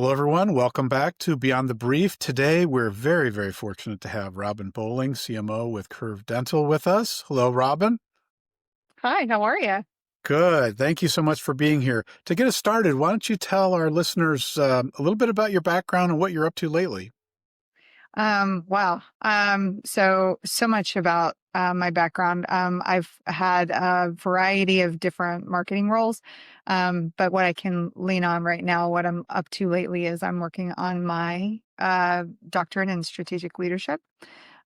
Hello, everyone. Welcome back to Beyond the Brief. Today, we're very, very fortunate to have Robin Bowling, CMO with Curve Dental, with us. Hello, Robin. Hi, how are you? Good. Thank you so much for being here. To get us started, why don't you tell our listeners a little bit about your background and what you're up to lately? Wow. So much about my background. I've had a variety of different marketing roles. But what I can lean on right now, what I'm up to lately is I'm working on my doctorate in strategic leadership.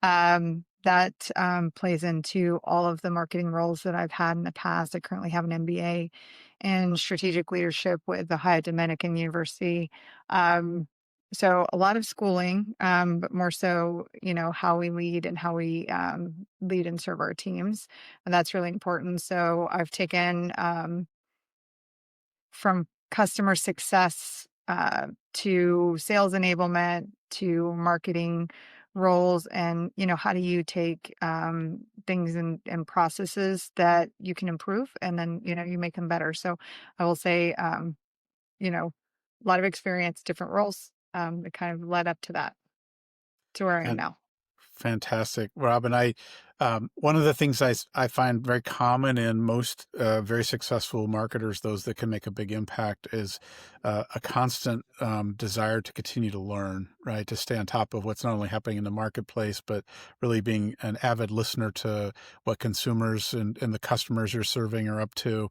That plays into all of the marketing roles that I've had in the past. I currently have an MBA in strategic leadership with the Ohio Dominican University. Um, so a lot of schooling, but more so, how we lead and how we lead and serve our teams. And that's really important. So I've taken from customer success to sales enablement to marketing roles, and how do you take things and processes that you can improve, and then you make them better. So I will say, a lot of experience, different roles that kind of led up to that, to where I am And now. Fantastic, Robin. One of the things I find very common in most very successful marketers, those that can make a big impact, is a constant desire to continue to learn, right? To stay on top of what's not only happening in the marketplace, but really being an avid listener to what consumers and the customers you're serving are up to.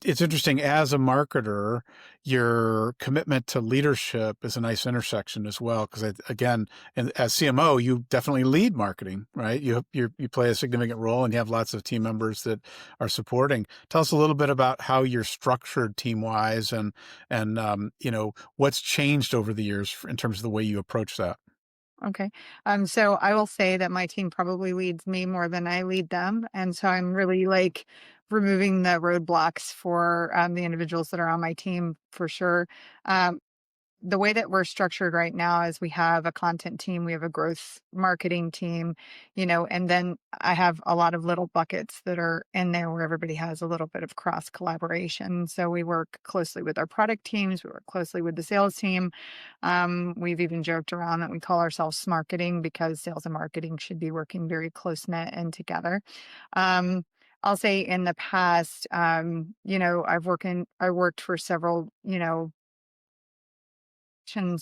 It's interesting, as a marketer, your commitment to leadership is a nice intersection as well, because again, and as CMO, you definitely lead marketing, right? You play a significant role, and you have lots of team members that are supporting. Tell us a little bit about how you're structured team wise, and what's changed over the years in terms of the way you approach that. Okay. So I will say that my team probably leads me more than I lead them. And so I'm really like removing the roadblocks for the individuals that are on my team for sure. Um, the way that we're structured right now is we have a content team, we have a growth marketing team, and then I have a lot of little buckets that are in there where everybody has a little bit of cross collaboration. So we work closely with our product teams, we work closely with the sales team. We've even joked around that we call ourselves marketing because sales and marketing should be working very close knit and together. Um, I'll say in the past, I worked for several,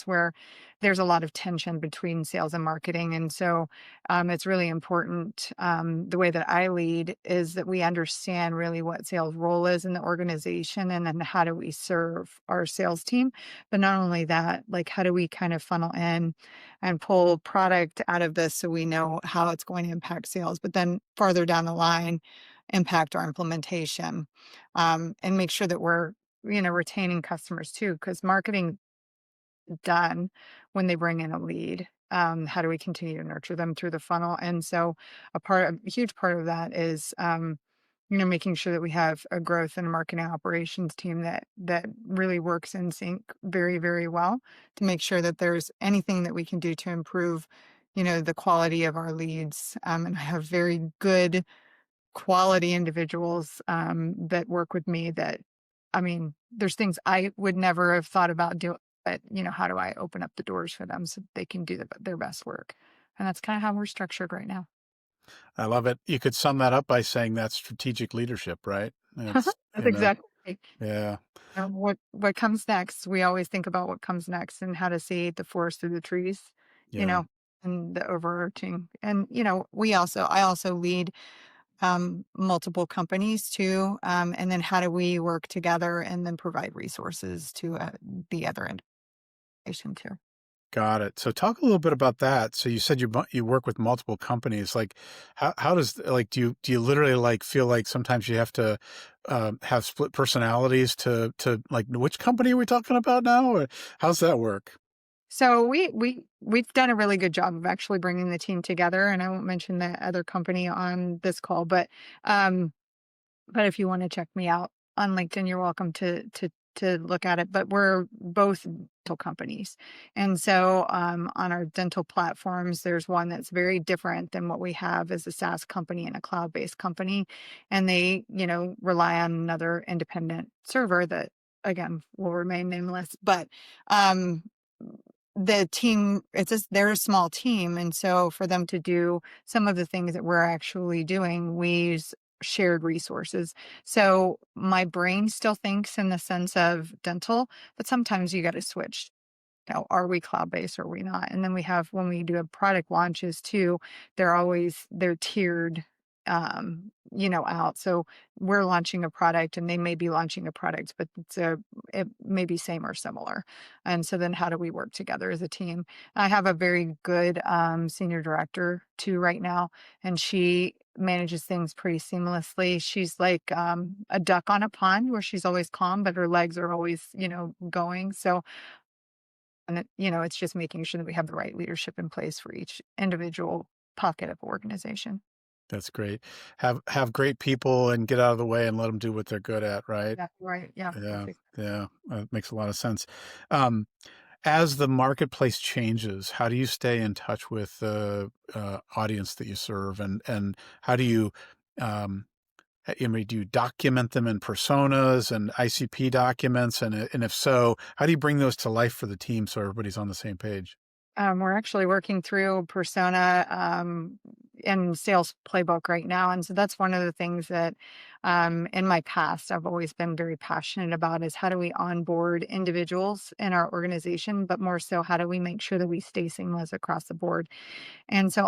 where there's a lot of tension between sales and marketing. And so it's really important. The way that I lead is that we understand really what sales role is in the organization, and then how do we serve our sales team. But not only that, like how do we kind of funnel in and pull product out of this so we know how it's going to impact sales, but then farther down the line, impact our implementation, and make sure that we're retaining customers too, because marketing done when they bring in a lead. How do we continue to nurture them through the funnel? And so a huge part of that is, making sure that we have a growth and marketing operations team that really works in sync very, very well to make sure that there's anything that we can do to improve, the quality of our leads. And I have very good quality individuals that work with me that, I mean, there's things I would never have thought about doing, but how do I open up the doors for them so they can do their best work? And that's kind of how we're structured right now. I love it. You could sum that up by saying that's strategic leadership, right? It's, That's exactly right. yeah, What comes next? We always think about what comes next and how to see the forest through the trees, you yeah. know, and the overarching. And I also lead multiple companies too. And then how do we work together and then provide resources to the other indication too? Got it. So talk a little bit about that. So you said you work with multiple companies. Like, how does, like, do you literally like feel like sometimes you have to have split personalities to like, which company are we talking about now? Or how's that work? So we've done a really good job of actually bringing the team together, and I won't mention the other company on this call, um, but if you want to check me out on LinkedIn, you're welcome to look at it. But we're both dental companies, and so on our dental platforms, there's one that's very different than what we have as a SaaS company and a cloud-based company, and they rely on another independent server that again, will remain nameless, but, um, the team, they're a small team. And so for them to do some of the things that we're actually doing, we use shared resources. So my brain still thinks in the sense of dental, but sometimes you got to switch. Now, are we cloud based or are we not? And then we have, when we do a product launches too, they're tiered, out. So we're launching a product and they may be launching a product, but it may be same or similar. And so then how do we work together as a team? I have a very good senior director too right now, and she manages things pretty seamlessly. She's like a duck on a pond where she's always calm, but her legs are always, going. So, and it's just making sure that we have the right leadership in place for each individual pocket of organization. That's great. Have great people and get out of the way and let them do what they're good at, right? Yeah, right. Yeah, that's Yeah, it. yeah, that makes a lot of sense. Um, as the marketplace changes, how do you stay in touch with the audience that you serve, and how do you, um, do you document them in personas and ICP documents, and if so, how do you bring those to life for the team so everybody's on the same page? We're actually working through persona in sales playbook right now. And so that's one of the things that in my past I've always been very passionate about is how do we onboard individuals in our organization, but more so how do we make sure that we stay seamless across the board. And so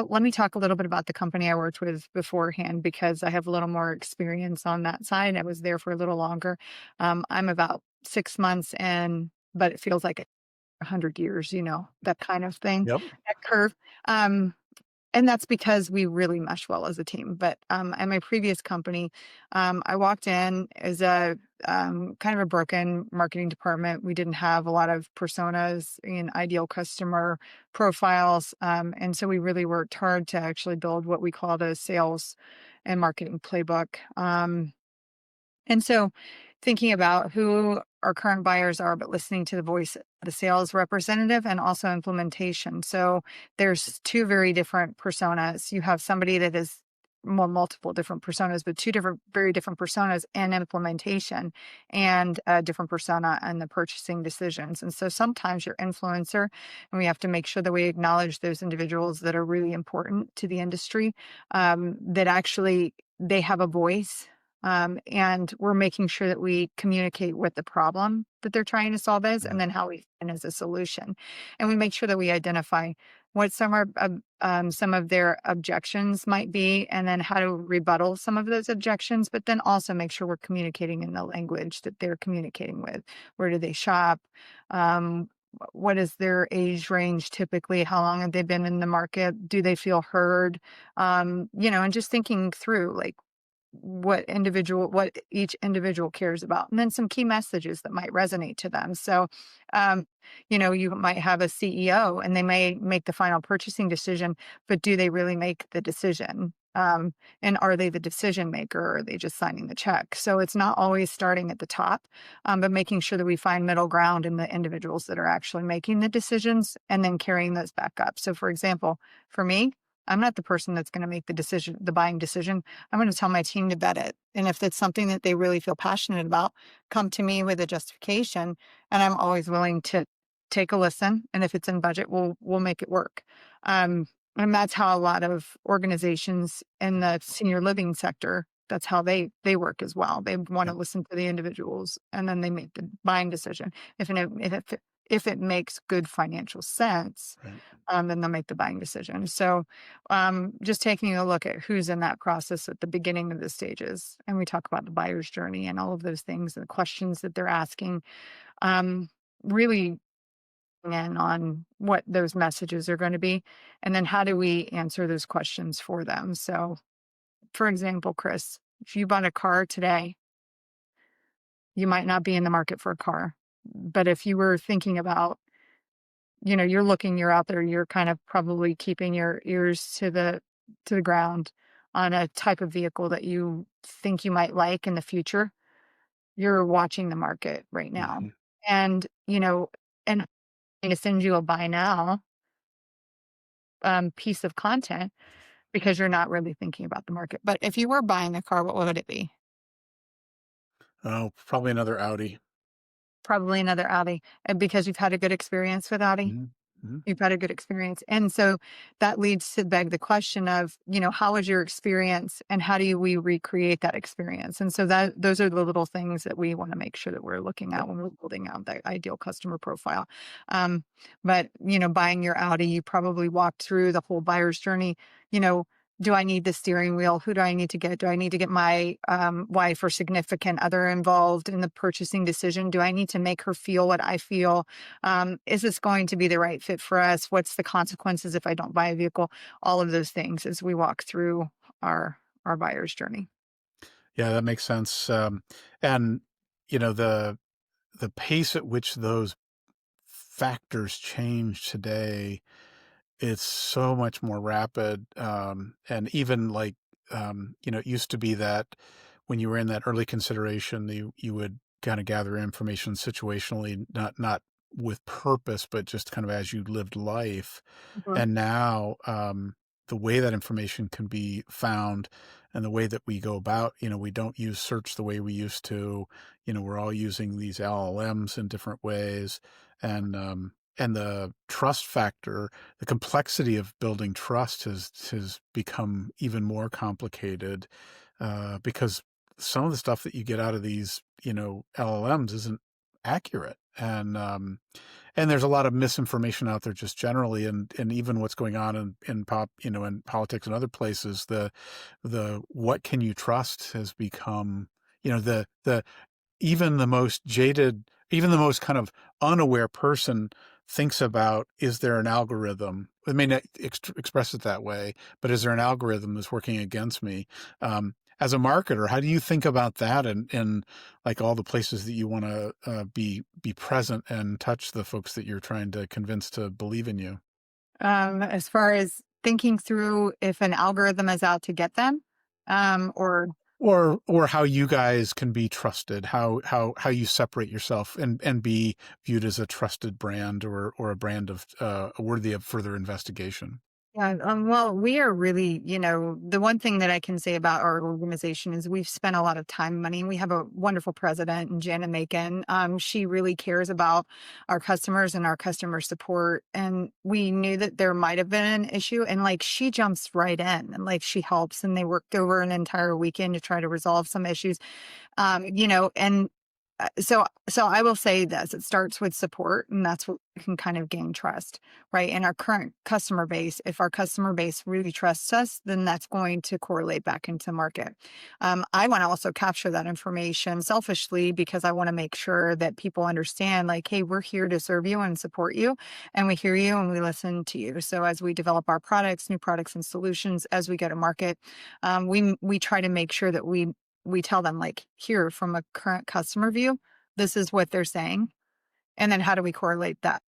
let me talk a little bit about the company I worked with beforehand because I have a little more experience on that side. I was there for a little longer. I'm about 6 months in, but it feels like 100 years, that kind of thing, Yep. that curve. Um, and that's because we really mesh well as a team. But at my previous company, I walked in as a kind of a broken marketing department. We didn't have a lot of personas and ideal customer profiles. And so we really worked hard to actually build what we call the sales and marketing playbook. And so thinking about who our current buyers are, but listening to the voice of the sales representative and also implementation. So there's two very different personas. You have somebody that is multiple different personas, but very different personas and implementation and a different persona and the purchasing decisions. And so sometimes your influencer, and we have to make sure that we acknowledge those individuals that are really important to the industry, that actually they have a voice, and we're making sure that we communicate what the problem that they're trying to solve is, Yeah. and then how we fit in as a solution. And we make sure that we identify what some of their objections might be, and then how to rebuttal some of those objections. But then also make sure we're communicating in the language that they're communicating with. Where do they shop? What is their age range typically? How long have they been in the market? Do they feel heard? And just thinking through like what each individual cares about, and then some key messages that might resonate to them. So you might have a CEO and they may make the final purchasing decision, but do they really make the decision? And are they the decision maker, or are they just signing the check? So it's not always starting at the top, but making sure that we find middle ground in the individuals that are actually making the decisions and then carrying those back up. So for example, for me, I'm not the person that's going to make the buying decision. I'm going to tell my team to vet it. And if it's something that they really feel passionate about, come to me with a justification. And I'm always willing to take a listen. And if it's in budget, we'll make it work. And that's how a lot of organizations in the senior living sector, that's how they work as well. They want to Yep. listen to the individuals and then they make the buying decision. If it makes good financial sense, Right. then they'll make the buying decision. So, just taking a look at who's in that process at the beginning of the stages, and we talk about the buyer's journey and all of those things and the questions that they're asking, really in on what those messages are going to be, and then how do we answer those questions for them. So, for example, Chris, if you bought a car today, you might not be in the market for a car, but if you were thinking about, you're out there, you're kind of probably keeping your ears to the ground on a type of vehicle that you think you might like in the future. You're watching the market right now. Mhm. And, and to send you a buy now piece of content because you're not really thinking about the market. But if you were buying a car, what would it be? Oh, probably another Audi. Probably another Audi, and because you've had a good experience with Audi. Mhm. Mhm. You've had a good experience. And so that leads to beg the question of, how was your experience and how do we recreate that experience? And so those are the little things that we want to make sure that we're looking at when we're building out that ideal customer profile. Um, but buying your Audi, you probably walked through the whole buyer's journey. You know, do I need the steering wheel? Who do I need to get? Do I need to get my wife or significant other involved in the purchasing decision? Do I need to make her feel what I feel? Is this going to be the right fit for us? What's the consequences if I don't buy a vehicle? All of those things as we walk through our buyer's journey. Yeah, that makes sense. And the pace at which those factors change today, it's so much more rapid. And even like, it used to be that when you were in that early consideration, you would kind of gather information situationally, not with purpose, but just kind of as you lived life. Mhm. And now, the way that information can be found and the way that we go about, we don't use search the way we used to. We're all using these LLMs in different ways. And the trust factor, the complexity of building trust has become even more complicated, because some of the stuff that you get out of these, LLMs isn't accurate. And there's a lot of misinformation out there just generally, and even what's going on in politics and other places, the what can you trust has become, the even the most jaded, even the most kind of unaware person thinks about, is there an algorithm? It may not express it that way, but is there an algorithm that's working against me? As a marketer, how do you think about that, and like all the places that you want to be present and touch the folks that you're trying to convince to believe in you? As far as thinking through if an algorithm is out to get them, or Or how you guys can be trusted, how you separate yourself and be viewed as a trusted brand, or a brand of worthy of further investigation. yeah, well, we are really, the one thing that I can say about our organization is we've spent a lot of time and money. We have a wonderful president, and Jana Macon. She really cares about our customers and our customer support. And we knew that there might have been an issue, and like she jumps right in and like she helps. And they worked over an entire weekend to try to resolve some issues. And so I will say this, it starts with support, and that's what can kind of gain trust, right? In our current customer base, if our customer base really trusts us, then that's going to correlate back into market. I want to also capture that information selfishly because I want to make sure that people understand, like, hey, we're here to serve you and support you, and we hear you and we listen to you. So as we develop our products, new products and solutions, as we go to market, we try to make sure that we tell them, like, here, from a current customer view, this is what they're saying. And then how do we correlate that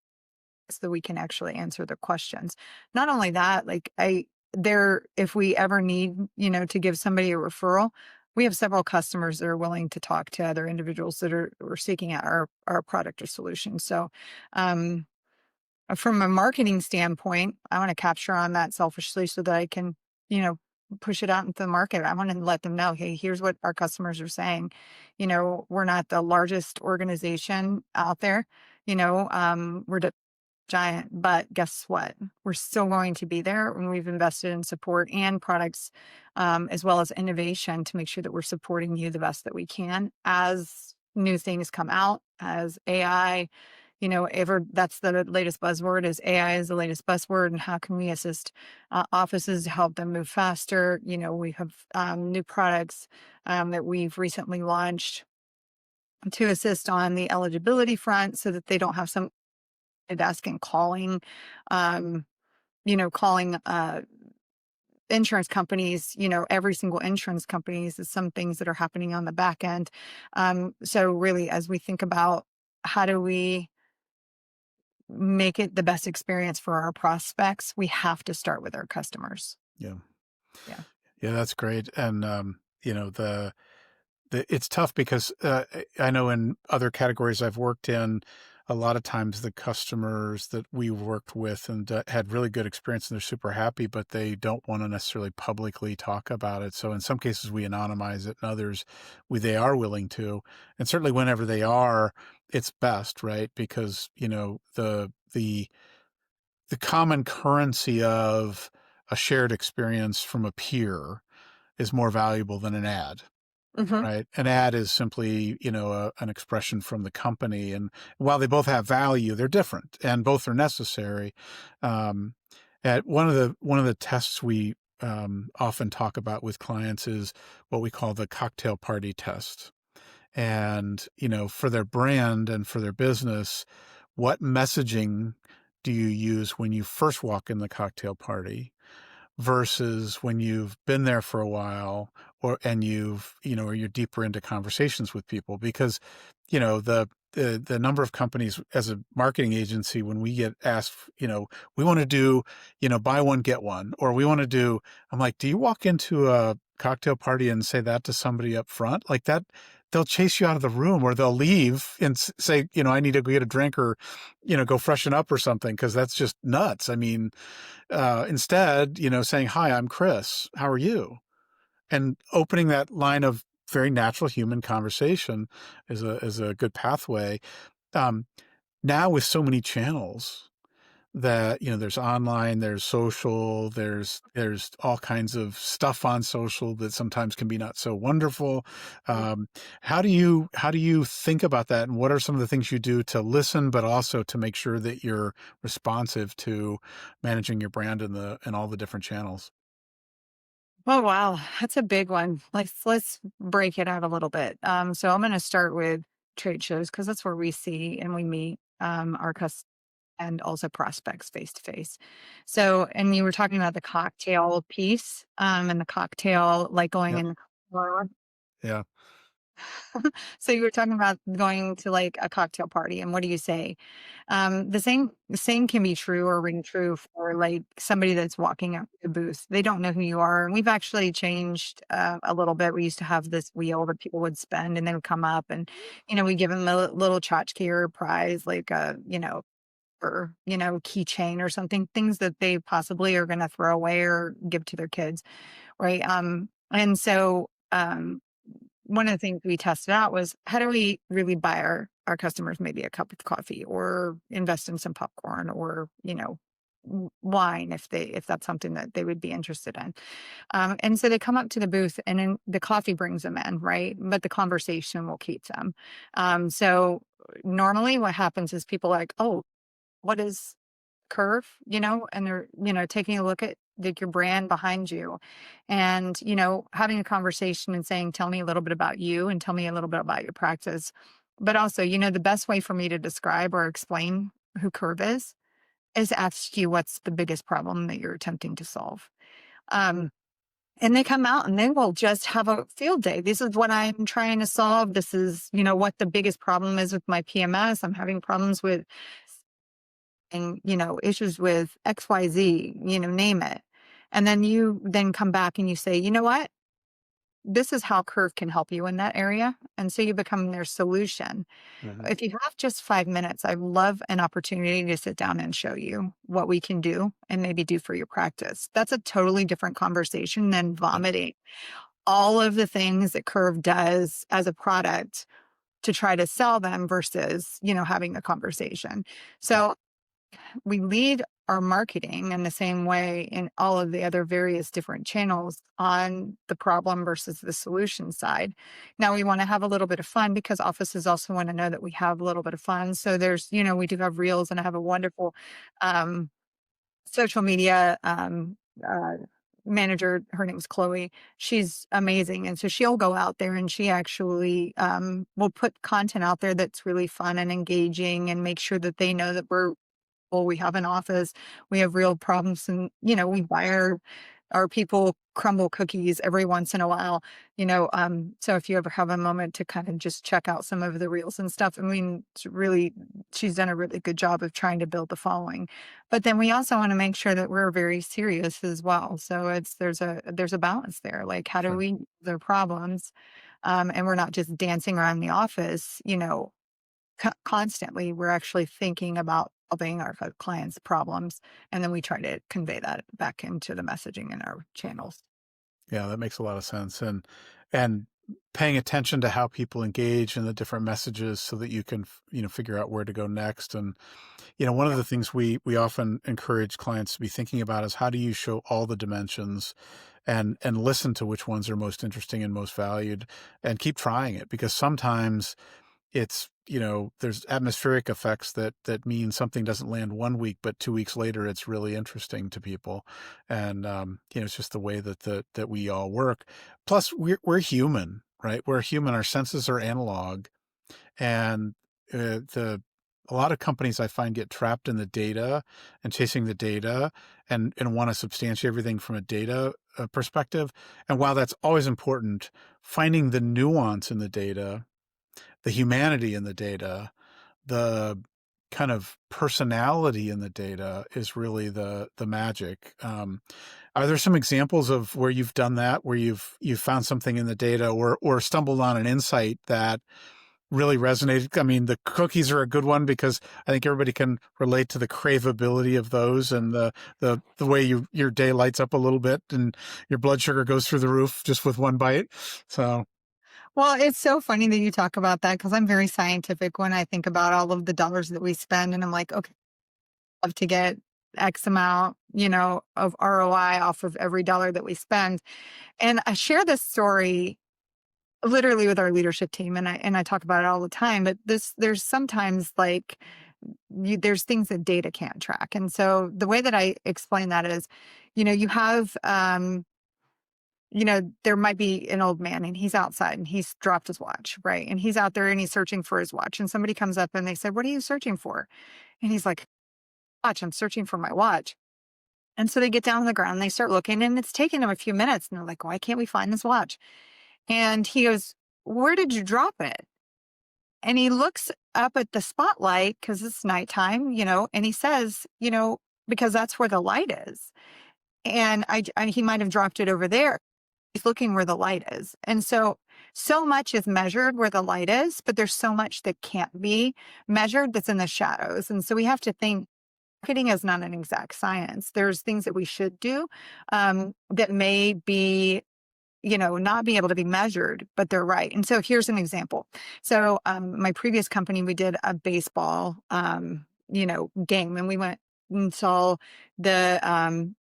so that we can actually answer the questions? Not only that, like if we ever need, to give somebody a referral, we have several customers that are willing to talk to other individuals that are seeking out our product or solution. So um from a marketing standpoint, I want to capture on that selfishly so that I can, you know, push it out into the market. I want to let them know, hey, here's what our customers are saying. We're not the largest organization out there. We're the giant, but guess what? We're still going to be there when we've invested in support and products, as well as innovation to make sure that we're supporting you the best that we can as new things come out, as AI, ever that's the latest buzzword is AI is the latest buzzword. And how can we assist offices to help them move faster? We have new products that we've recently launched to assist on the eligibility front so that they don't have some desk and calling, um, calling insurance companies, every single insurance companies is some things that are happening on the back end. So really, as we think about how do we make it the best experience for our prospects, we have to start with our customers. Yeah. Yeah. Yeah, that's great. And, it's tough because, I know in other categories I've worked in, a lot of times the customers that we worked with and had really good experience and they're super happy, but they don't want to necessarily publicly talk about it. So in some cases we anonymize it, and others they are willing to. And certainly whenever they are, it's best, right? Because, the common currency of a shared experience from a peer is more valuable than an ad. Mhm. Right. An ad is simply, an expression from the company. And while they both have value, they're different and both are necessary. Um, at one of the tests we often talk about with clients is what we call the cocktail party test. And, for their brand and for their business, what messaging do you use when you first walk in the cocktail party versus when you've been there for a while, and or you're deeper into conversations with people? Because the number of companies as a marketing agency, when we get asked, we want to do, buy one get one, or we want to do, I'm like, do you walk into a cocktail party and say that to somebody up front like that? They'll chase you out of the room, or they'll leave and say, I need to go get a drink, or go freshen up or something, because that's just nuts. I mean, instead, saying, "Hi, I'm Chris. How are you?" And opening that line of very natural human conversation is a good pathway. Um, Now with so many channels that, there's online, there's social, there's all kinds of stuff on social that sometimes can be not so wonderful. Um, how do you think about that, and what are some of the things you do to listen, but also to make sure that you're responsive to managing your brand in all the different channels? Oh, wow. That's a big one. Let's break it out a little bit. So I'm going to start with trade shows because that's where we see and we meet our customers and also prospects face to face. So, and you were talking about the cocktail piece, and the cocktail, like going Yeah, in the bar. yeah, So you were talking about going to like a cocktail party, and what do you say? The same can be true or ring true for like somebody that's walking up to the booth. They don't know who you are, and we've actually changed a little bit. We used to have this wheel that people would spend, and they would come up, and we give them a little tchotchke or a prize, like a or keychain or something, things that they possibly are going to throw away or give to their kids, right? And so one of the things we tested out was how do we really buy our customers maybe a cup of coffee or invest in some popcorn or wine if that's something that they would be interested in. And so they come up to the booth and then the coffee brings them in, right? But the conversation will keep them. So normally what happens is people are like, oh, what is Curve, and they're, taking a look at like your brand behind you and, having a conversation and saying, tell me a little bit about you and tell me a little bit about your practice. But also, the best way for me to describe or explain who Curve is ask you what's the biggest problem that you're attempting to solve. Um, and they come out and they will just have a field day. This is what I'm trying to solve. This is, what the biggest problem is with my PMS. I'm having problems with and, issues with XYZ, name it. And then you then come back and you say, you know what? This is how Curve can help you in that area. And so you become their solution. mhm, If you have just 5 minutes, I love an opportunity to sit down and show you what we can do and maybe do for your practice. That's a totally different conversation than yeah, vomiting all of the things that Curve does as a product to try to sell them versus, having a conversation. yeah, So we lead our marketing in the same way in all of the other various different channels on the problem versus the solution side. Now we want to have a little bit of fun because offices also want to know that we have a little bit of fun. So there's, we do have reels and I have a wonderful um, social media manager. Her name's Chloe. She's amazing. And so she'll go out there and she actually will put content out there that's really fun and engaging and make sure that they know that we have an office, we have real problems, and we buy our people crumble cookies every once in a while. So if you ever have a moment to kind of just check out some of the reels and stuff, I mean, she's done a really good job of trying to build the following. But then we also want to make sure that we're very serious as well. So there's a balance there. Like, how do sure. we their problems, and we're not just dancing around the office, constantly we're actually thinking about solving our clients' problems, and then we try to convey that back into the messaging in our channels. Yeah, that makes a lot of sense. And paying attention to how people engage in the different messages so that you can, figure out where to go next. And, one of Yeah. the things we often encourage clients to be thinking about is how do you show all the dimensions and listen to which ones are most interesting and most valued and keep trying it because sometimes it's, there's atmospheric effects that mean something doesn't land 1 week, but 2 weeks later, it's really interesting to people. And, it's just the way that we all work. Plus we're human, right? We're human. Our senses are analog and, a lot of companies I find get trapped in the data and chasing the data and want to substantiate everything from a data perspective. And while that's always important, finding the nuance in the data, the humanity in the data, the kind of personality in the data is really the magic. Are there some examples of where you've done that, where you've found something in the data or stumbled on an insight that really resonated? I mean, the cookies are a good one because I think everybody can relate to the craveability of those and the way your day lights up a little bit and your blood sugar goes through the roof just with one bite. So Well, it's so funny that you talk about that because I'm very scientific when I think about all of the dollars that we spend, and I'm like, okay, I have to get X amount, of ROI off of every dollar that we spend. And I share this story literally with our leadership team, and I talk about it all the time. But there's sometimes like there's things that data can't track, and so the way that I explain that is, you have there might be an old man and he's outside and he's dropped his watch, right? And he's out there and he's searching for his watch. And somebody comes up and they said, "What are you searching for?" And he's like, "Watch, I'm searching for my watch." And so they get down on the ground and they start looking, and it's taking them a few minutes. And they're like, "Why can't we find this watch?" And he goes, "Where did you drop it?" And he looks up at the spotlight because it's nighttime, and he says, because that's where the light is. And he might have dropped it over there. He's looking where the light is. And so much is measured where the light is, but there's so much that can't be measured that's in the shadows. And so we have to think marketing is not an exact science. There's things that we should do that may be, not be able to be measured, but they're right. And so here's an example. So my previous company, we did a baseball, game, and we went and saw the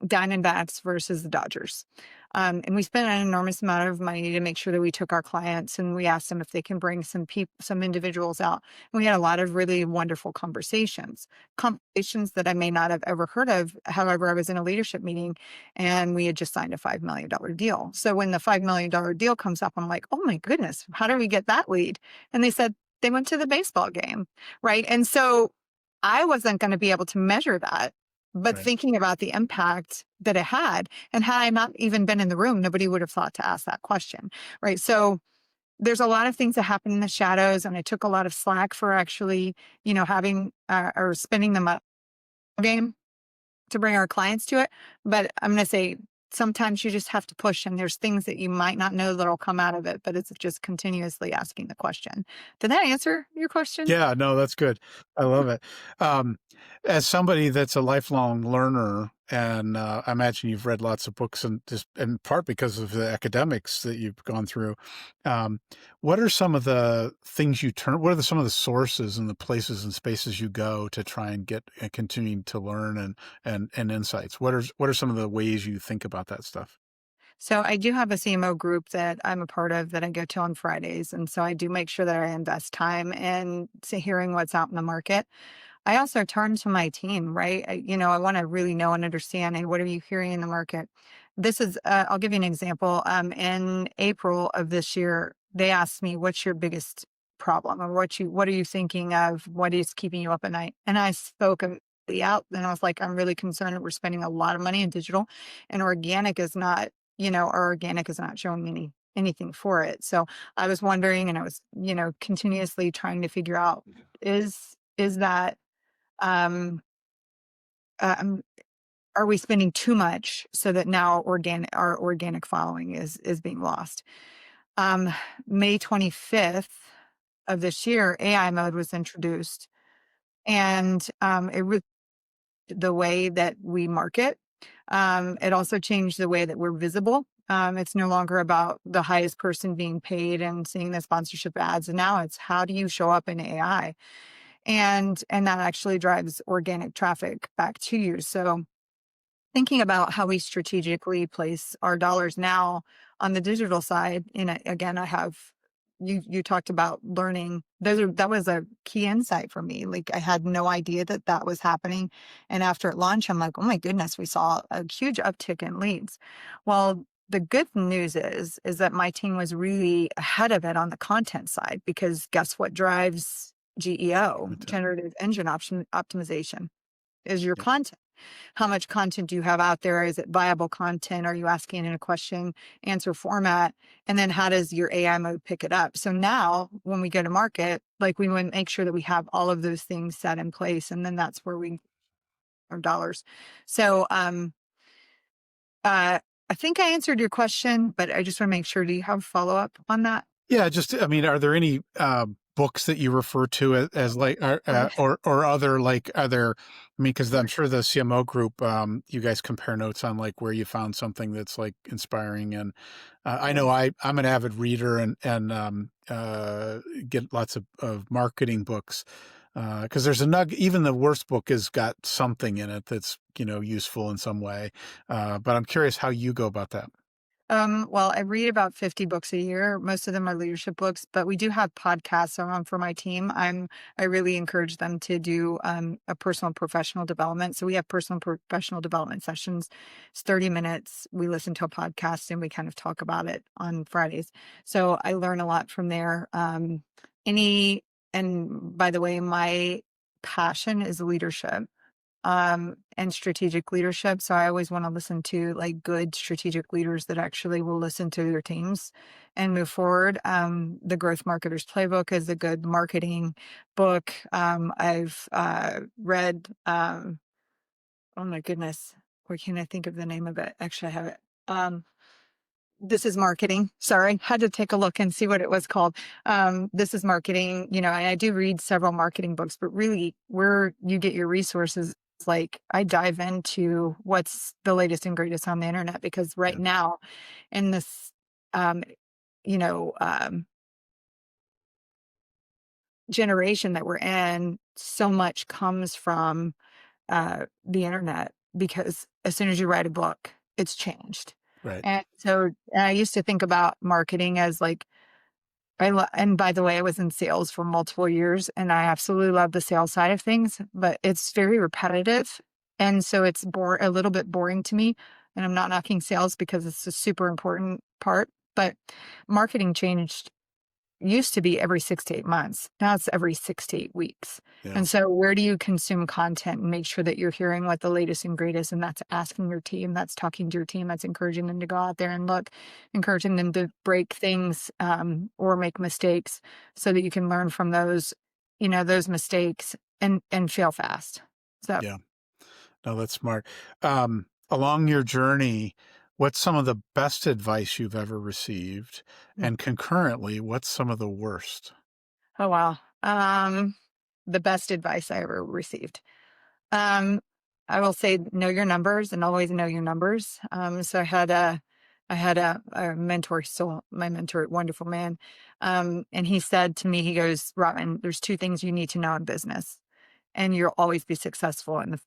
Diamondbacks versus the Dodgers. And we spent an enormous amount of money to make sure that we took our clients and we asked them if they can bring some individuals out. And we had a lot of really wonderful conversations that I may not have ever heard of. However, I was in a leadership meeting and we had just signed a $5 million deal. So when the $5 million deal comes up, I'm like, oh my goodness, how do we get that lead? And they said they went to the baseball game. Right. And so I wasn't going to be able to measure that. But right. thinking about the impact that it had, and had I not even been in the room, nobody would have thought to ask that question. Right. So there's a lot of things that happen in the shadows, and I took a lot of slack for actually, having or spending them up game to bring our clients to it. But I'm going to say sometimes you just have to push, and there's things that you might not know that'll come out of it, but it's just continuously asking the question. Did that answer your question? Yeah, no, that's good. I love it. Um, as somebody that's a lifelong learner, and I imagine you've read lots of books, and just in part because of the academics that you've gone through. Um, what are some of the things you turn? What are some of the sources and the places and spaces you go to try and get and continuing to learn and insights? What are some of the ways you think about that stuff? So I do have a CMO group that I'm a part of that I go to on Fridays. And so I do make sure that I invest time in hearing what's out in the market. I also turn to my team, right? I want to really know and understand, and what are you hearing in the market? I'll give you an example. In April of this year, they asked me, what's your biggest problem, or what are you thinking of? What is keeping you up at night? And I spoke immediately out, and I was like, I'm really concerned that we're spending a lot of money in digital, and organic is not, our organic is not showing anything for it. So I was wondering, and I was, continuously trying to figure out, is that um, um, are we spending too much so that now our organic following is being lost? Um, May 25th. of this year, AI mode was introduced, and it was the way that we market. It also changed the way that we're visible. It's no longer about the highest person being paid and seeing the sponsorship ads, and now it's how do you show up in AI, and that actually drives organic traffic back to you. So thinking about how we strategically place our dollars now on the digital side, and again, I have you talked about learning. That was a key insight for me. Like I had no idea that that was happening, and after at launch, I'm like, oh my goodness, we saw a huge uptick in leads. Well, the good news is that my team was really ahead of it on the content side, because guess what drives GEO, generative engine optimization, is your Yeah. content. How much content do you have out there? Is it viable content? Are you asking in a question answer format? And then how does your AI mode pick it up? So now when we go to market, like we want to make sure that we have all of those things set in place. And then that's where we our dollars. So I think I answered your question, but I just want to make sure. Do you have a follow-up on that? Yeah, just I mean, are there any books that you refer to as like, or other like other? I mean, because I'm sure the CMO group, you guys compare notes on like where you found something that's like inspiring, and I know I'm an avid reader and get lots of marketing books because there's a even the worst book has got something in it that's useful in some way, but I'm curious how you go about that. Well, I read about 50 books a year. Most of them are leadership books, but we do have podcasts on for my team. I really encourage them to do a personal and professional development. So we have personal and professional development sessions. It's 30 minutes. We listen to a podcast and we kind of talk about it on Fridays. So I learn a lot from there. Any and by the way, my passion is leadership and strategic leadership. So I always want to listen to like good strategic leaders that actually will listen to their teams and move forward. The Growth Marketers Playbook is a good marketing book. I've read, oh my goodness, why can't I think of the name of it? Actually, I have it. This is Marketing. Sorry, had to take a look and see what it was called. This is Marketing. And I do read several marketing books, but really where you get your resources, like I dive into what's the latest and greatest on the internet, because right Yeah. now in this, um, you know, generation that we're in, so much comes from the internet, because as soon as you write a book, it's changed. Right. And so I used to think about marketing as like, and by the way, I was in sales for multiple years and I absolutely love the sales side of things, but it's very repetitive. And so it's a little bit boring to me. And I'm not knocking sales because it's a super important part, but marketing changed, used to be every 6 to 8 months. Now it's every 6 to 8 weeks. Yeah. And so where do you consume content and make sure that you're hearing what the latest and greatest? And that's asking your team, that's talking to your team, that's encouraging them to go out there and look, encouraging them to break things or make mistakes so that you can learn from those mistakes and fail fast. So Yeah. No, that's smart. Along your journey, what's some of the best advice you've ever received? And concurrently, what's some of the worst? oh wow. The best advice I ever received. Um, I will say know your numbers and always know your numbers. So I had a mentor, still my mentor, wonderful man. And he said to me, he goes, Robin, there's two things you need to know in business, and you'll always be successful in the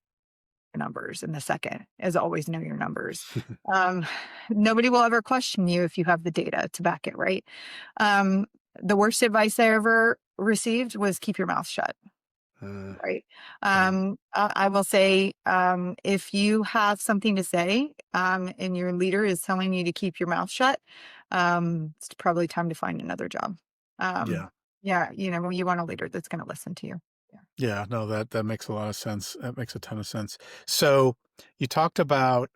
numbers. And the second is always know your numbers. Um, Nobody will ever question you if you have the data to back it, right? Um, the worst advice I ever received was keep your mouth shut. Uh, Right. right. I will say, if you have something to say, and your leader is telling you to keep your mouth shut, it's probably time to find another job. Um, Yeah. yeah, you want a leader that's going to listen to you. Yeah. Yeah. No, that makes a lot of sense. That makes a ton of sense. So you talked about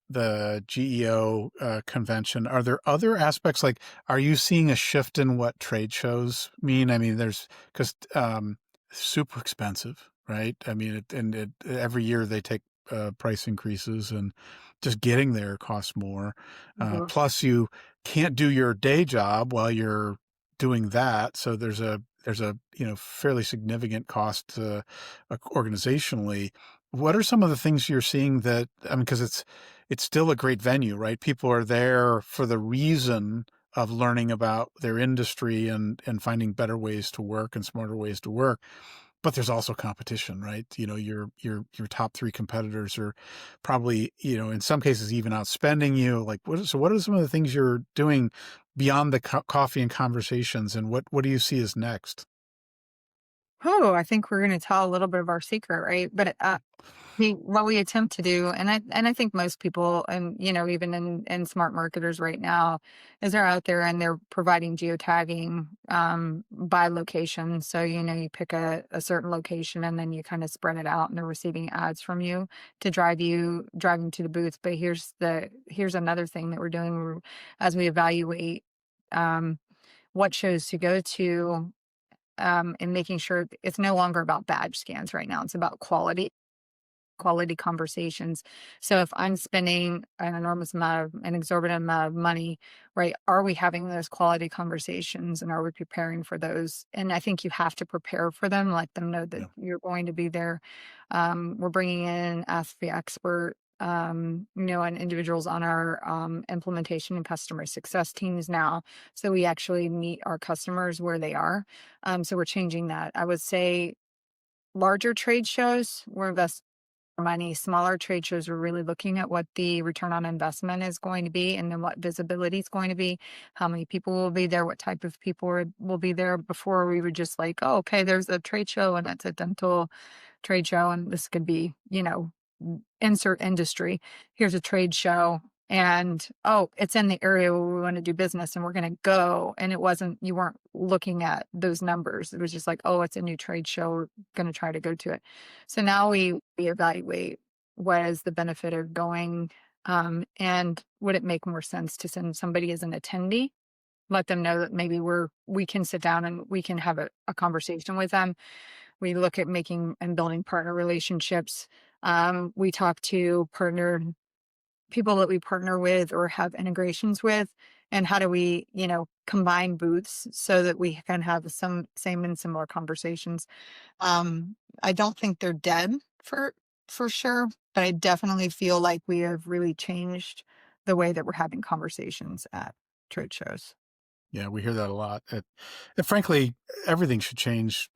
the GEO convention. Are there other aspects? Like, are you seeing a shift in what trade shows mean? I mean, because super expensive, right? I mean, every year they take price increases, and just getting there costs more. Mhm. Plus, you can't do your day job while you're doing that. So there's a, fairly significant cost, organizationally. What are some of the things you're seeing that, I mean, because it's still a great venue, right? People are there for the reason of learning about their industry and finding better ways to work and smarter ways to work. But there's also competition, right? Your top three competitors are probably, in some cases even outspending you. Like, what are some of the things you're doing beyond the coffee and conversations, and what do you see as next? Oh, I think we're going to tell a little bit of our secret, right? But what we attempt to do, and I think most people, and even in smart marketers right now, is they're out there and they're providing geotagging by location. So you pick a certain location and then you kind of spread it out, and they're receiving ads from you to driving to the booth. But here's another thing that we're doing as we evaluate um, what shows to go to. And making sure it's no longer about badge scans right now. It's about quality conversations. So if I'm spending an exorbitant amount of money, right, are we having those quality conversations, and are we preparing for those? And I think you have to prepare for them, let them know that Yeah. you're going to be there. We're bringing in Ask the Expert, and individuals on our implementation and customer success teams now. So we actually meet our customers where they are. So we're changing that. I would say larger trade shows, we're investing money. Smaller trade shows, we're really looking at what the return on investment is going to be, and then what visibility is going to be, how many people will be there, what type of people will be there. Before, we were just like, oh, okay, there's a trade show and it's a dental trade show, and this could be, insert industry. Here's a trade show, and oh, it's in the area where we want to do business, and we're going to go. And you weren't looking at those numbers. It was just like, oh, it's a new trade show. We're going to try to go to it. So now we evaluate what is the benefit of going, and would it make more sense to send somebody as an attendee, let them know that maybe we can sit down and we can have a conversation with them. We look at making and building partner relationships. We talk to people that we partner with or have integrations with, and how do we, combine booths so that we can have some same and similar conversations. I don't think they're dead for sure, but I definitely feel like we have really changed the way that we're having conversations at trade shows. Yeah, we hear that a lot. And frankly, everything should change,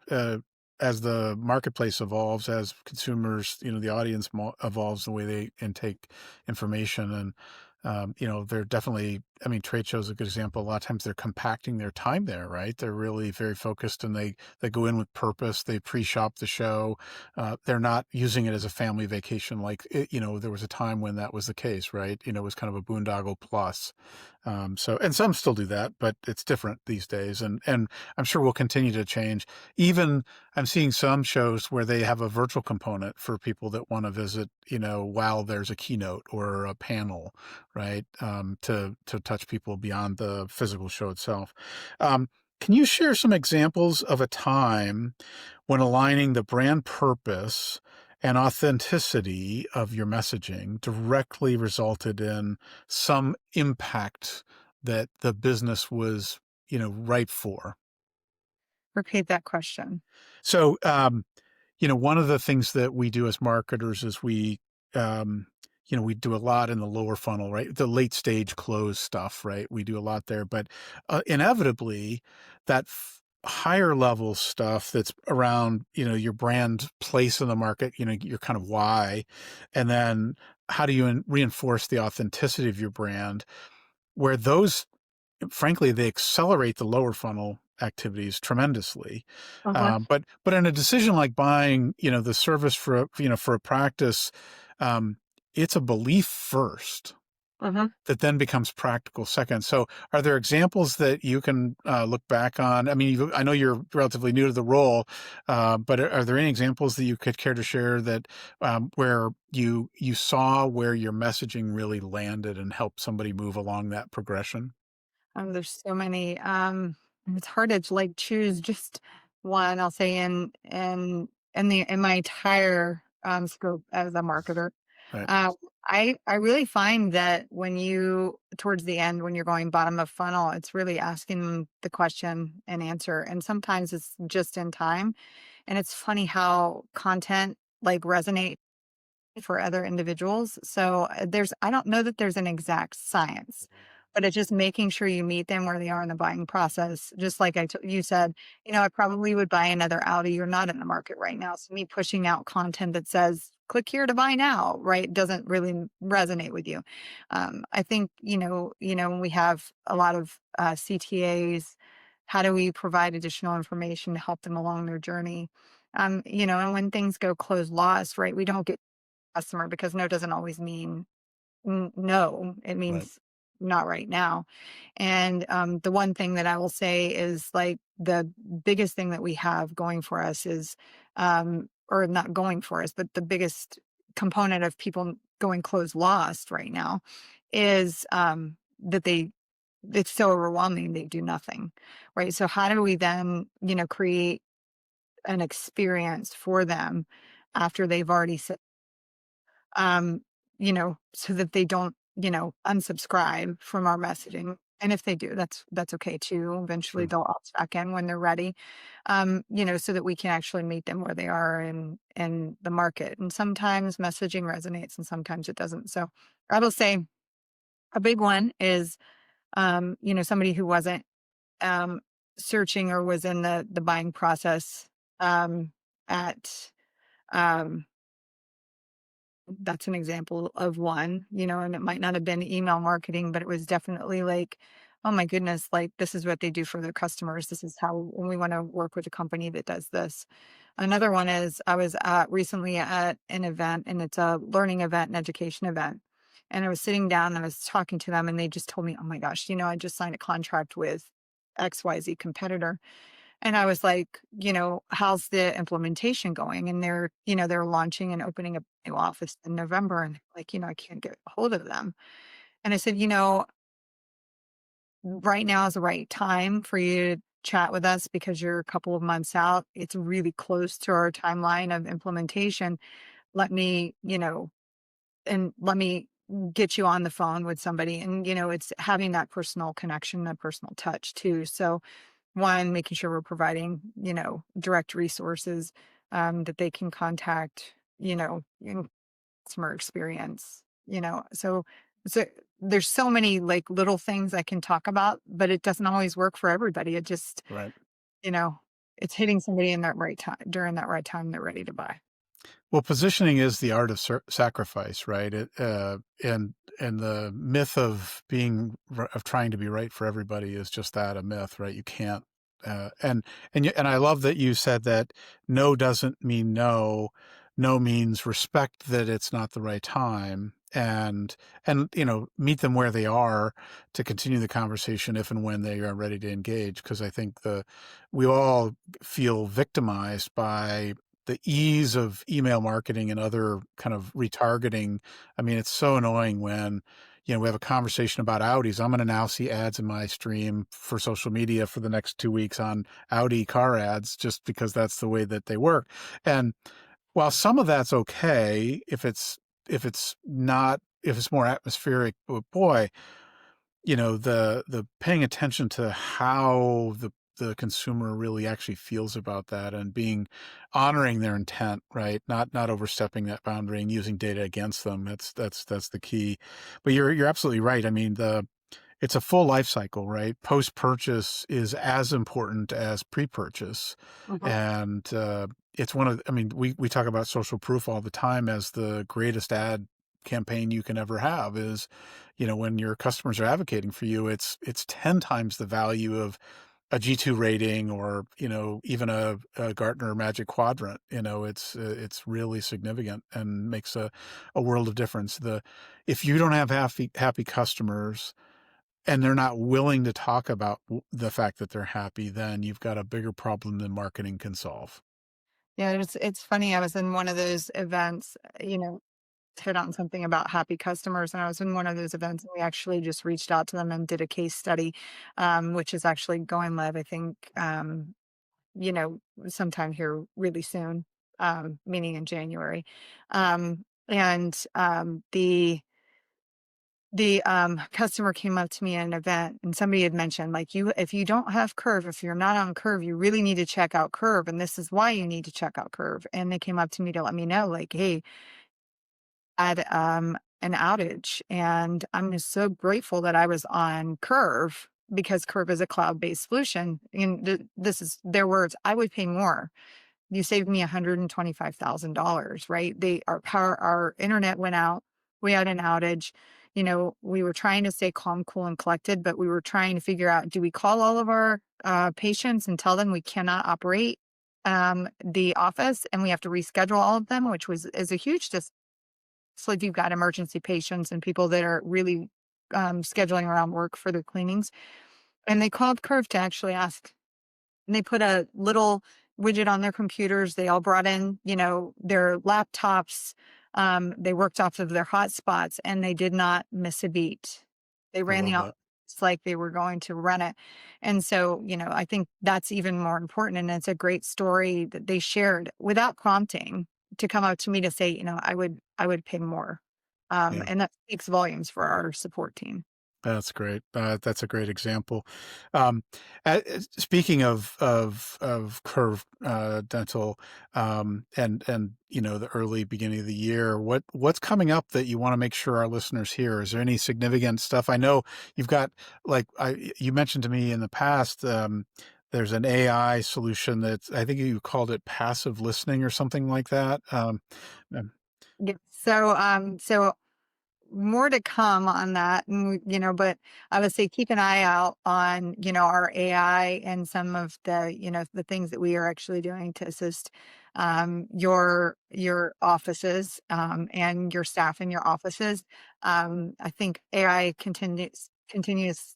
as the marketplace evolves, as consumers, the audience evolves the way they intake information. And, they're definitely, I mean, trade shows are a good example. A lot of times they're compacting their time there, right? They're really very focused, and they go in with purpose. They pre-shop the show. They're not using it as a family vacation. Like, there was a time when that was the case, right? It was kind of a boondoggle plus. And some still do that, but it's different these days. And I'm sure will continue to change. Even I'm seeing some shows where they have a virtual component for people that want to visit, while there's a keynote or a panel, right? To touch people beyond the physical show itself. Can you share some examples of a time when aligning the brand purpose and authenticity of your messaging directly resulted in some impact that the business was, ripe for? Repeat that question. So, one of the things that we do as marketers is um, we do a lot in the lower funnel, right? The late stage close stuff, right? We do a lot there, but inevitably that higher level stuff that's around, your brand place in the market, your kind of why, and then how do you reinforce the authenticity of your brand, where those, frankly, they accelerate the lower funnel activities tremendously. Uh-huh. But in a decision like buying, the service for a practice, um, it's a belief first Uh-huh. that then becomes practical second. So, are there examples that you can look back on? I mean, I know you're relatively new to the role, but are there any examples that you could care to share that, where you saw where your messaging really landed and helped somebody move along that progression? There's so many. And it's hard to like choose just one. I'll say in my entire scope as a marketer. Right. Uh, I really find that when you towards the end, when you're going bottom of funnel, it's really asking the question and answer, and sometimes it's just in time, and it's funny how content, like, resonate for other individuals. So there's I don't know that there's an exact science, but it's just making sure you meet them where they are in the buying process. Just like you said, I probably would buy another Audi. You're not in the market right now. So me pushing out content that says, click here to buy now, right, doesn't really resonate with you. I think, when we have a lot of CTAs, how do we provide additional information to help them along their journey? And when things go closed lost, right, we don't get customer because no doesn't always mean no. It Right. means not right now. And the one thing that I will say is like the biggest thing that we have going for us is, or not going for us, but the biggest component of people going closed lost right now is that it's so overwhelming they do nothing, right? So how do we then create an experience for them after they've already um, so that they don't, unsubscribe from our messaging. And if they do, that's okay too. Eventually Sure. they'll opt back in when they're ready. So that we can actually meet them where they are in the market. And sometimes messaging resonates and sometimes it doesn't. So I will say a big one is somebody who wasn't um searching or was in the buying process at um that's an example of one, and it might not have been email marketing, but it was definitely like, oh my goodness, like this is what they do for their customers. This is how when we want to work with a company that does this. Another one is I was recently at an event and it's a learning event and education event. And I was sitting down and I was talking to them and they just told me, oh my gosh, I just signed a contract with XYZ competitor. And I was like, "How's the implementation going?" And they're launching and opening a new office in November, and like, I can't get a hold of them. And I said, "Right now is the right time for you to chat with us because you're a couple of months out. It's really close to our timeline of implementation. Let me, and let me get you on the phone with somebody." And, it's having that personal connection, that personal touch too. So one, making sure we're providing, direct resources, that they can contact, in customer experience, so there's so many like little things I can talk about, but it doesn't always work for everybody. It just, Right. you know, it's hitting somebody in that right time during that right time they're ready to buy. Well, positioning is the art of sacrifice, right? And the myth of of trying to be right for everybody is just that, a myth, right? You can't. And I love that you said that no doesn't mean no. No means respect that it's not the right time, and meet them where they are to continue the conversation if and when they are ready to engage. Because I think we all feel victimized by the ease of email marketing and other kind of retargeting. I mean, it's so annoying when, we have a conversation about Audis. I'm going to now see ads in my stream for social media for the next 2 weeks on Audi car ads, just because that's the way that they work. And while some of that's okay, if it's more atmospheric, but boy, the paying attention to how the consumer really actually feels about that, and honoring their intent, right? Not overstepping that boundary and using data against them. That's the key. But you're absolutely right. I mean, it's a full life cycle, right? Post-purchase is as important as pre-purchase. Mhm. And it's I mean, we talk about social proof all the time as the greatest ad campaign you can ever have is, when your customers are advocating for you, it's 10 times the value of a G2 rating or, even a Gartner Magic Quadrant. It's really significant and makes a world of difference. If you don't have happy customers, and they're not willing to talk about the fact that they're happy, then you've got a bigger problem than marketing can solve. Yeah, it's funny. I was in one of those events, hit on something about happy customers, and I was in one of those events, and we actually just reached out to them and did a case study, which is actually going live, I think, sometime here really soon, meaning in January. And customer came up to me at an event, and somebody had mentioned, like, you, if you don't have Curve, if you're not on Curve, you really need to check out Curve. And this is why you need to check out Curve. And they came up to me to let me know, like, hey, I had an outage, and I'm just so grateful that I was on Curve, because Curve is a cloud-based solution. And this is their words: I would pay more. You saved me $125,000, right? Our internet went out. We had an outage. We were trying to stay calm, cool, and collected, but we were trying to figure out, do we call all of our patients and tell them we cannot operate the office and we have to reschedule all of them, which is a huge so if you've got emergency patients and people that are really scheduling around work for their cleanings. And they called Curve to actually ask, and they put a little widget on their computers. They all brought in, their laptops. They worked off of their hotspots, and they did not miss a beat. They I ran the love office that. like they were going to run it. And so, I think that's even more important. And it's a great story that they shared without prompting, to come up to me to say, I would pay more. Yeah. And that speaks volumes for our support team. That's great. That's a great example. Um, Speaking of Curve Dental, and the early beginning of the year, what's coming up that you want to make sure our listeners hear? Is there any significant stuff? I know you've got, like, you mentioned to me in the past. There's an AI solution that I think you called it passive listening or something like that. Um, Yeah. So more to come on that. And but I would say keep an eye out on our AI and some of the things that we are actually doing to assist your offices, and your staff in your offices. I think AI continuously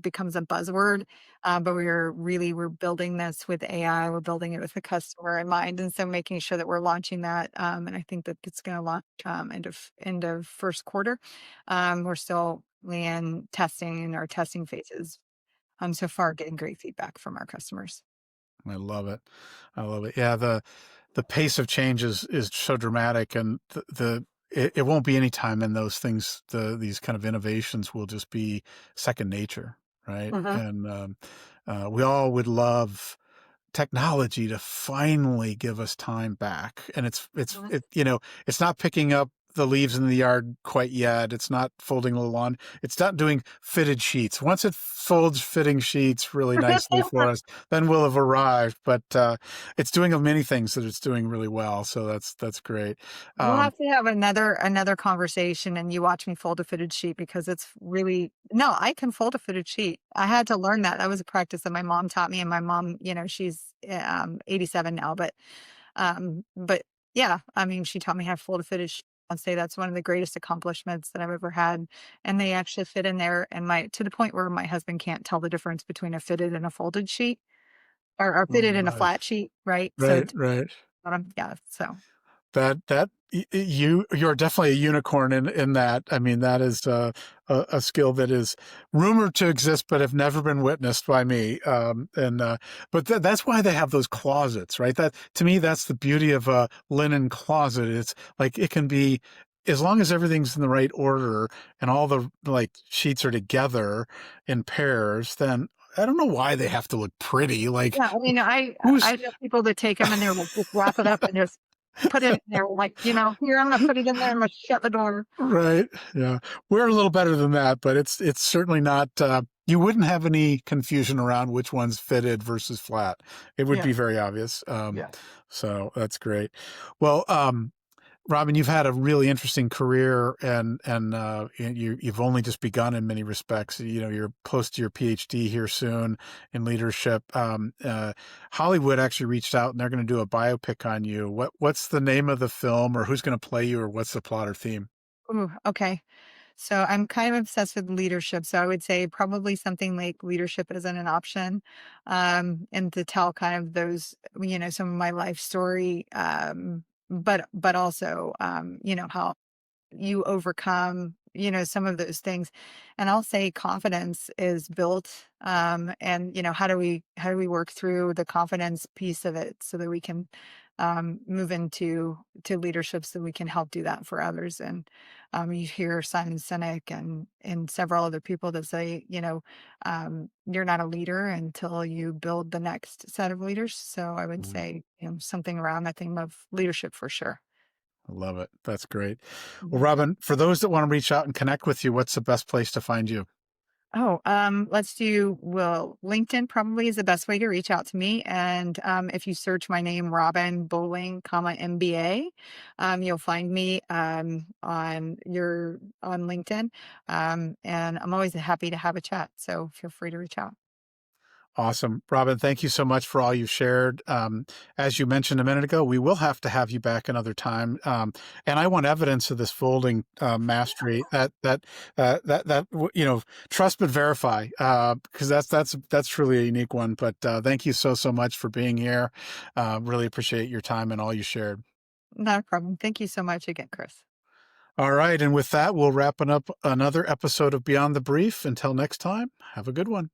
becomes a buzzword, but we're building this with AI. We're building it with the customer in mind, and so making sure that we're launching that. And I think that it's going to launch end of first quarter. We're still in testing, in our testing phases. So far, getting great feedback from our customers. I love it. I love it. Yeah, the pace of change is so dramatic, and it won't be any time in those things. These kind of innovations will just be second nature, right? Mhm. And we all would love technology to finally give us time back. And Mhm. it's not picking up the leaves in the yard quite yet. It's not folding the lawn. It's not doing fitted sheets. Once it folds fitting sheets really nicely for us, then we'll have arrived. But it's doing many things that it's doing really well. So that's great. We'll Um, have to have another conversation, and you watch me fold a fitted sheet, because it's really no, I can fold a fitted sheet. I had to learn that. That was a practice that my mom taught me, and my mom, she's 87 now, but yeah, I mean, she taught me how to fold a fitted sheet. I'd say that's one of the greatest accomplishments that I've ever had. And they actually fit in there, and my to the point where my husband can't tell the difference between a fitted and a folded sheet, or oh fitted and a my, flat sheet, right? So, right, right. yeah, so. You're definitely a unicorn in that. I mean, that is a skill that is rumored to exist, but have never been witnessed by me. And but that's why they have those closets, right? That, to me, that's the beauty of a linen closet. It's like it can be, as long as everything's in the right order and all the, like, sheets are together in pairs. Then I don't know why they have to look pretty. Like, Yeah, I mean, who's I know people that take them and they're like, just wrap it up and just put it in there, like, "Here, I'm gonna put it in there, I'm gonna shut the door." Right. Yeah. We're a little better than that, but it's certainly not, you wouldn't have any confusion around which one's fitted versus flat. It would Yeah, be very obvious. yeah. So that's great. Well, Robin, you've had a really interesting career, and you've only just begun in many respects. You're close to your PhD here soon in leadership. Hollywood actually reached out, and they're going to do a biopic on you. What's the name of the film, or who's going to play you, or what's the plot or theme? Ooh, okay. So I'm kind of obsessed with leadership, so I would say probably something like Leadership Isn't an Option, and to tell kind of those, some of my life story, but also, how you overcome, some of those things. And I'll say confidence is built, and how do we work through the confidence piece of it so that we can move into to leadership so we can help do that for others. And you hear Simon Sinek and several other people that say, you're not a leader until you build the next set of leaders. So I would Mm, say, something around that theme of leadership for sure. I love it. That's great. Well, Mhm. Robin, for those that want to reach out and connect with you, what's the best place to find you? Oh, LinkedIn probably is the best way to reach out to me. And if you search my name, Robin Bowling, comma MBA, you'll find me on LinkedIn. And I'm always happy to have a chat. So feel free to reach out. Awesome. Robin, thank you so much for all you've shared. As you mentioned a minute ago, we will have to have you back another time. And I want evidence of this folding mastery trust but verify, because that's truly a unique one. But thank you so much for being here. Really appreciate your time and all you shared. Not a problem. Thank you so much again, Chris. All right. And with that, we'll wrapping up another episode of Beyond the Brief. Until next time, have a good one.